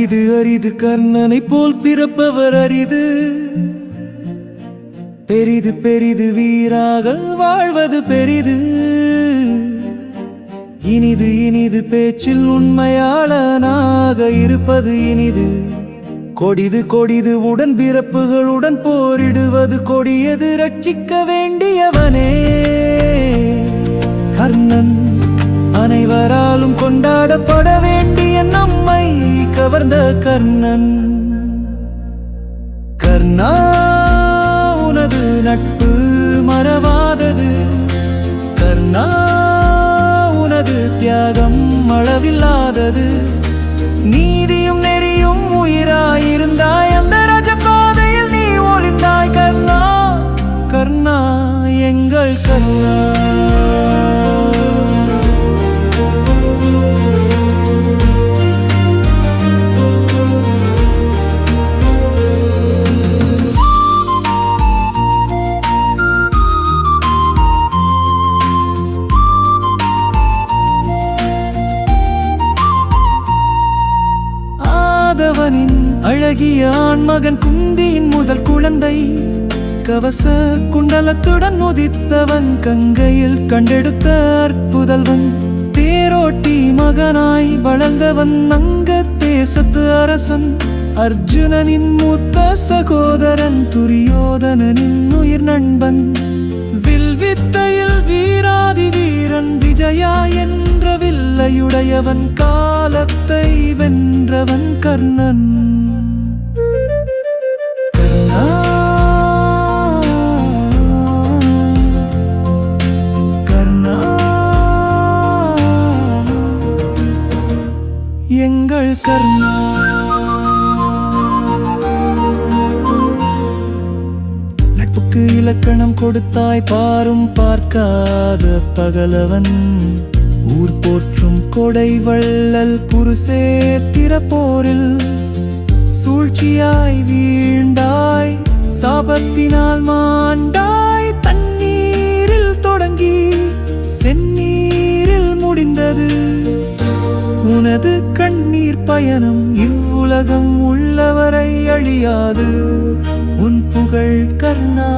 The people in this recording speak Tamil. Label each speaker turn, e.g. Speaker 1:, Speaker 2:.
Speaker 1: அரிது அரிது கர்ணனை போல் பிறப்பவர் அரிது. பெரிது பெரிது வீராக வாழ்வது பெரிது. இனிது இனிது பேச்சில் உண்மையாளனாக இருப்பது இனிது. கொடிது கொடிது உடன் பிறப்புகளுடன் போரிடுவது கொடியது. ரட்சிக்க வேண்டியவனே கர்ணன், அனைவராலும் கொண்டாடப்பட வேண்டிய நம்மை கவர்ந்த கர்ணன். கர்ணா, உனது நட்பு மறவாதது. கர்ணா, உனது தியாகம் அளவில்லாதது. நீதியும் நெறியும் உயிராயிருந்தாய், அந்த ராஜபாதையில் நீ ஒளிந்தாய். கர்ணா, கர்ணா, எங்கள் கர்ணா. ஆதவனின் அழகிய ஆண்மகன், குந்தியின் முதல் குழந்தை. கவச குண்டலத்துடன் உதித்தவன், கங்கையில் கண்டெடுத்த அற்புதல்வன். தேரோட்டி மகனாய் வளர்ந்தவன், அங்க தேசத்து அரசன். அர்ஜுனனின் மூத்த சகோதரன், துரியோதனனின் உயிர் நண்பன். வில்வித்தையில் வீராதி வீரன், விஜயா என்ற வில்லையுடையவன். காலத்தை வென்றவன் கர்ணன். கர்ணா, கர்ணா, எங்கள் கர்ணா. நட்புக்கு இலக்கணம் கொடுத்தாய், பாரும் பார்க்காத பகலவன். ஊர் போற்றும் கொடை வள்ளல், குருசேத்திர போரில் சூழ்ச்சியாய் வீழ்ந்தாய். சாபத்தினால் மாண்டாய், தண்ணீரில் தொடங்கி செந்நீரில் முடிந்தது உனது கண்ணீர் பயணம். இவ்வுலகம் உள்ளவரை அழியாது உன் புகழ் கர்ணா.